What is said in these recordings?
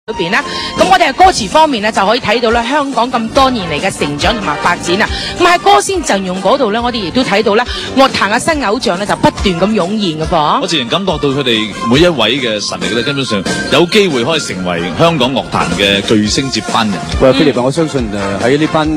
裏邊啦，咁我哋喺歌詞方面咧就可以睇到咧香港咁多年嚟嘅成長同埋發展啊。咁喺歌先陣容嗰度咧，我哋亦都睇到咧樂壇嘅新偶像咧就不斷咁湧現嘅噃。我自然感覺到佢哋每一位嘅實力咧，根本上有機會可以成為香港樂壇嘅巨星接班人。喂，菲力賓，我相信喺呢班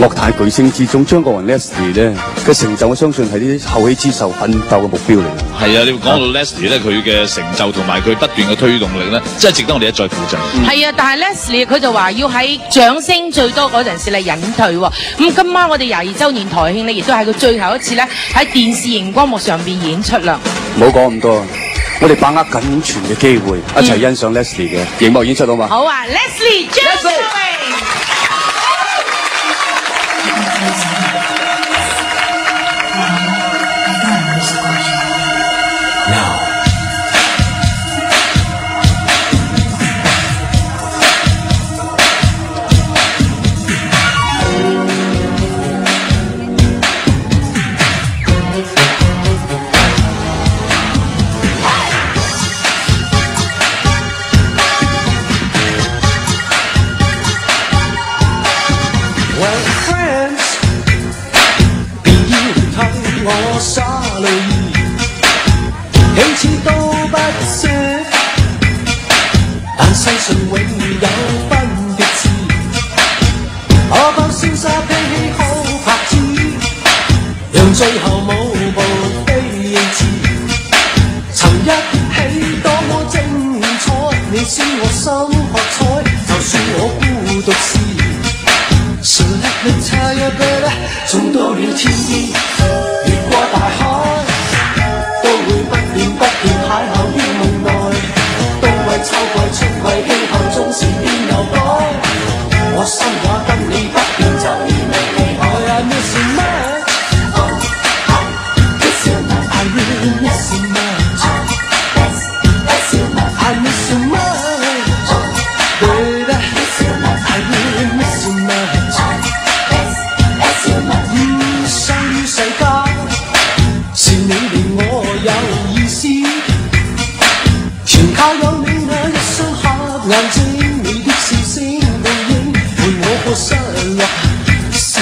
樂壇巨星之中，張國榮 Leslie 咧嘅成就，我相信係啲後起之秀奮鬥嘅目標嚟。係啊，你講到 Leslie 咧，佢嘅成就同埋佢不斷嘅推動力咧，真係值得我哋一再扶振。係啊，但係 Leslie 佢就話要喺掌聲最多嗰陣時嚟隱退喎。咁今晚我哋22週年台慶咧，亦都係佢最後一次咧喺電視熒光幕上邊演出啦。唔好講咁多，我哋把握緊全嘅機會，一齊欣賞 Leslie 嘅熒幕演出好嘛？好啊 ，Leslie 張國榮。我沙淚起始都不捨，但世上永有分別字。我把瀟灑披起好拍子，讓最後舞步飛馳。曾一起多麼精彩，你知我心喝彩，就算我孤獨時。So let me tell you baby， 總到了天邊。越過大海，都會不斷邂逅於夢內。冬季、秋季、春季，氣候總是變又改。我心也跟你不變，就如未離開。I miss you much， miss you much， I really miss you much， miss you much， I miss you much，baby， miss you much， I really miss you much，miss you much， 生於世間。是你令我有意思，全靠有你那一雙黑眼睛，你的笑聲背影伴我過失落時，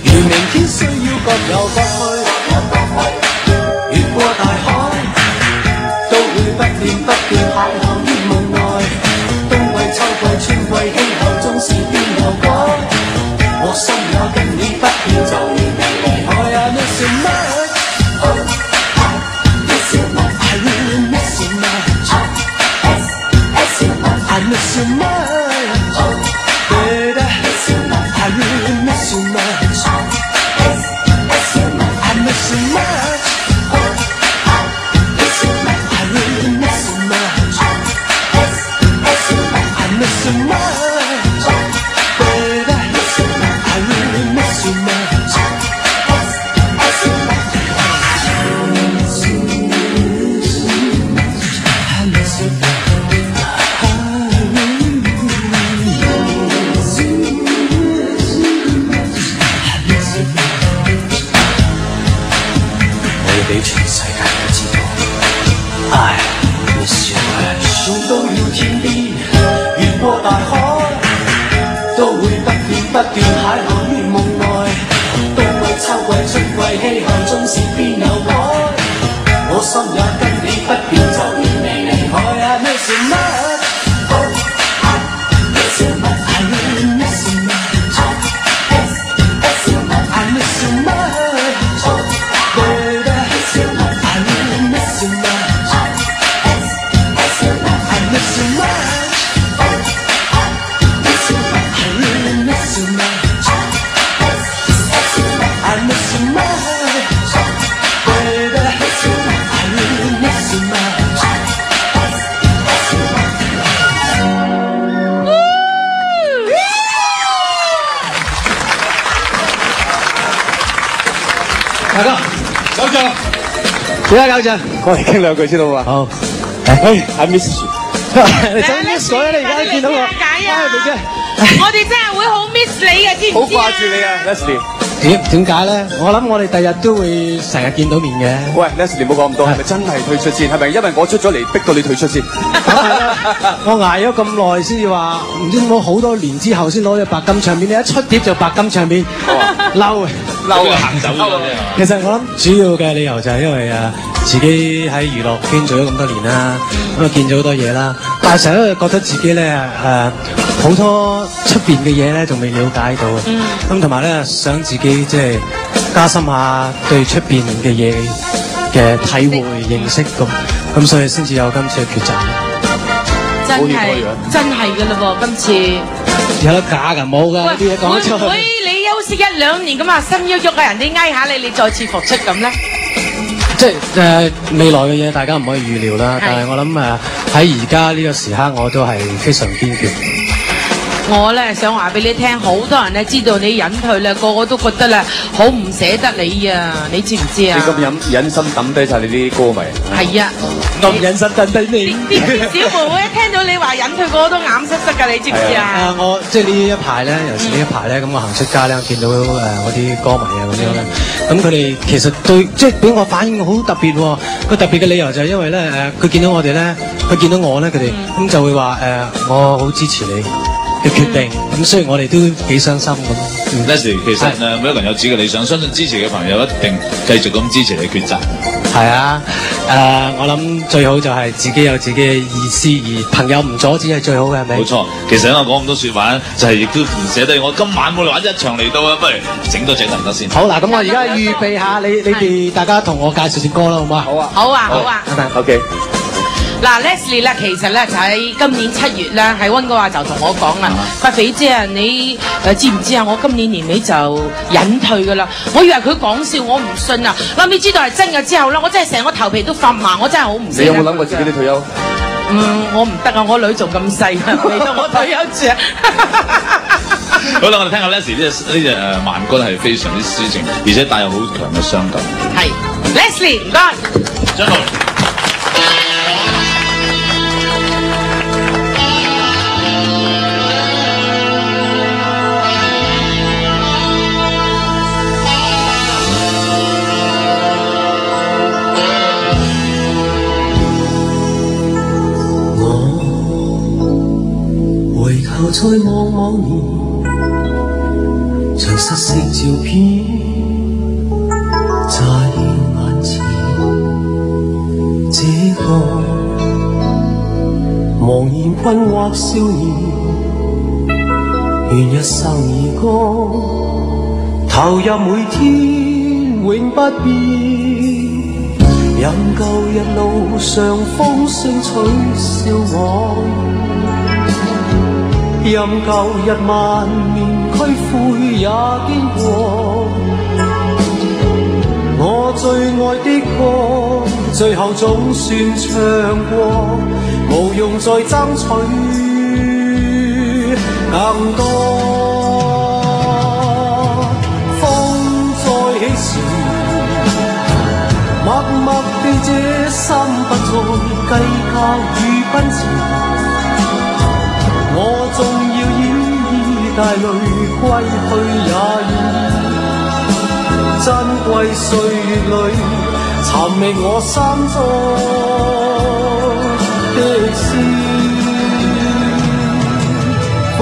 如明天需要各有各去，越過大海，都會不斷邂逅於夢內。冬季、秋季、春季，氣候總是變又改，我心也跟你不變，就如未離開。I miss you much。I miss you much, baby. I really miss you much. I miss you much. I really miss you much. I miss you much, baby. I really miss you much. 俾全世界都知道 I miss you much。 送到了天邊，越過大海，都會不斷邂逅於夢內。冬季、秋季、春季，氣候總是變又改，我心也跟你不變，就如未離開。I miss you much， miss you much， I really miss you much， I miss you much，baby。大家搞仗，點解搞仗？過嚟傾兩句先好嘛？好。I miss you。你想 miss 我咧？你而家見到我。解啊！我哋真係會好 miss 你嘅，知唔知啊？好掛住你啊 ，Leslie。點解咧？我諗我哋第日都會成日見到面嘅。喂 ，Leslie 唔好講咁多，係咪真係退出先？係咪因為我出咗嚟逼到你退出先？我捱咗咁耐先至話，唔知點解好多年之後先攞咗白金唱片，你一出碟就白金唱片，嬲行走咗啫。其實我諗主要嘅理由就係因為自己喺娛樂圈做咗咁多年啦，咁啊見咗好多嘢啦，但係成日都覺得自己咧好多出邊嘅嘢咧仲未了解到，咁同埋咧想自己即係加深下對出邊嘅嘢嘅體會認識咁所以先至有今次嘅抉擇。真係㗎啦喎，今次有得假㗎冇㗎啲嘢講得出去。會你休息1、2年咁啊，心喐喐嘅人哋挨下你再次復出咁咧？即係未來嘅嘢，大家唔可以預料啦。但係我諗喺而家呢個時刻，我都係非常堅決。我咧想話俾你聽，好多人咧知道你隱退咧，個個都覺得咧好唔捨得你啊！你知唔知啊？你咁忍心抌低晒你啲歌迷？係啊，咁忍心抌低你。啲小妹妹一聽到你話隱退，個個都眼濕濕㗎，你知唔知啊？我即係呢一排咧，尤其是呢一排咧，咁我行出街咧，見到我啲歌迷啊咁樣咧，咁佢哋其實對即係俾我反應好特別喎。個特別嘅理由就係因為咧佢見到我哋咧，佢見到我咧，佢哋咁就會話我好支持你嘅決定，咁雖然我哋都幾傷心咁。Leslie 其實每一個人有自己嘅理想，相信支持嘅朋友一定繼續咁支持你抉擇。係啊，我諗最好就係自己有自己嘅意思，而朋友唔阻止係最好嘅，係咪？冇錯，其實我講咁多説話就係亦都唔捨得。我今晚冇嚟玩一場嚟到啊，不如整多隻得唔得先？好嗱，咁我而家預備下你哋大家同我介紹隻歌啦，好唔好啊？好啊，好啊。 OK。嗱 Leslie 咧，其實咧就喺今年7月咧，喺溫哥華就同我講啦，佢話肥姐啊，你知唔知啊？我今年年尾就隱退噶啦。我以為佢講笑，我唔信啊。諗你知道係真嘅之後咧，我真係成個頭皮都發麻，我真係好唔捨得。你有冇諗過自己啲退休？我唔得啊，我女仲咁細啊，未到我退休住啊。好啦，我哋聽下 Leslie 呢隻慢歌係非常之抒情，而且帶有好強嘅傷感。係 Leslie， 唔該。張龍。再望望你，像失色照片在眼前。這個茫然困惑少年，願一生兒歌，投入每天永不變。任舊日路上風聲取笑我。任舊日萬年區灰也經過，我最愛的歌，最後總算唱過，無用再爭取更多。風再起時，默默地這心不再計較與奔馳。我縱要依依帶淚歸去也願意，珍貴歲月裏尋覓我心中的詩。風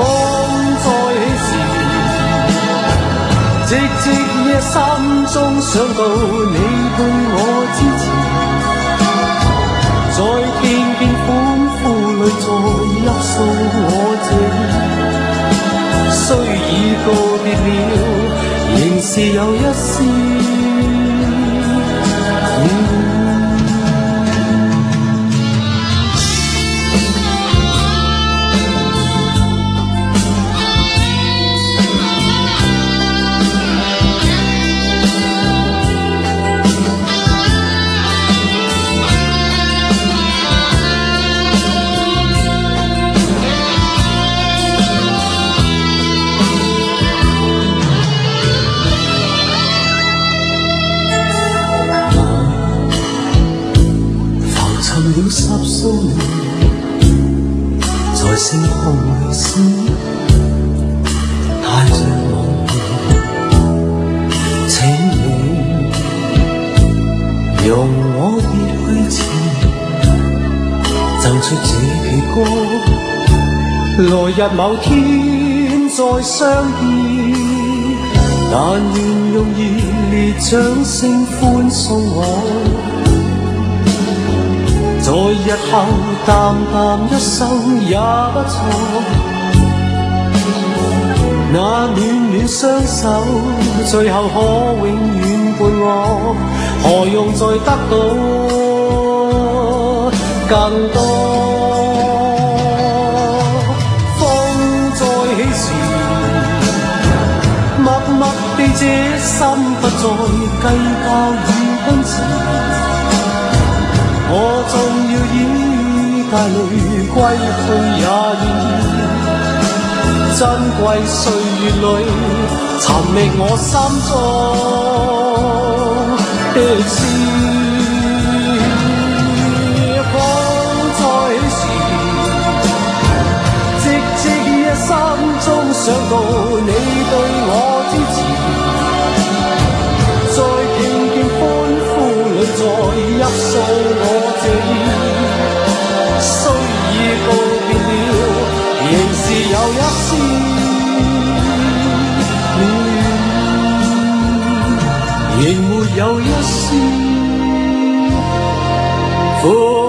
再起時，寂寂夜心中想到你對我支持，在片片歡呼裏再泣訴我這雖已告別了，仍是有一絲十數年，在星空裏閃，帶着夢，容我別去前，贈出這期歌，來日某天再相見，但願用熱烈掌聲歡送我，在日後淡淡一生也不錯。那暖暖雙手，最後可永遠伴我，何用再得到更多？風再起時，默默地這心不再計較與奔馳，我縱要以帶淚歸去也願意。珍貴歲月裏，尋覓我心中的詩。風再起時，寂寂夜心中想到你對我支持，在靜靜歡呼裏再泣訴我這意，雖已告別了。仍是有一絲戀，仍沒有一絲苦。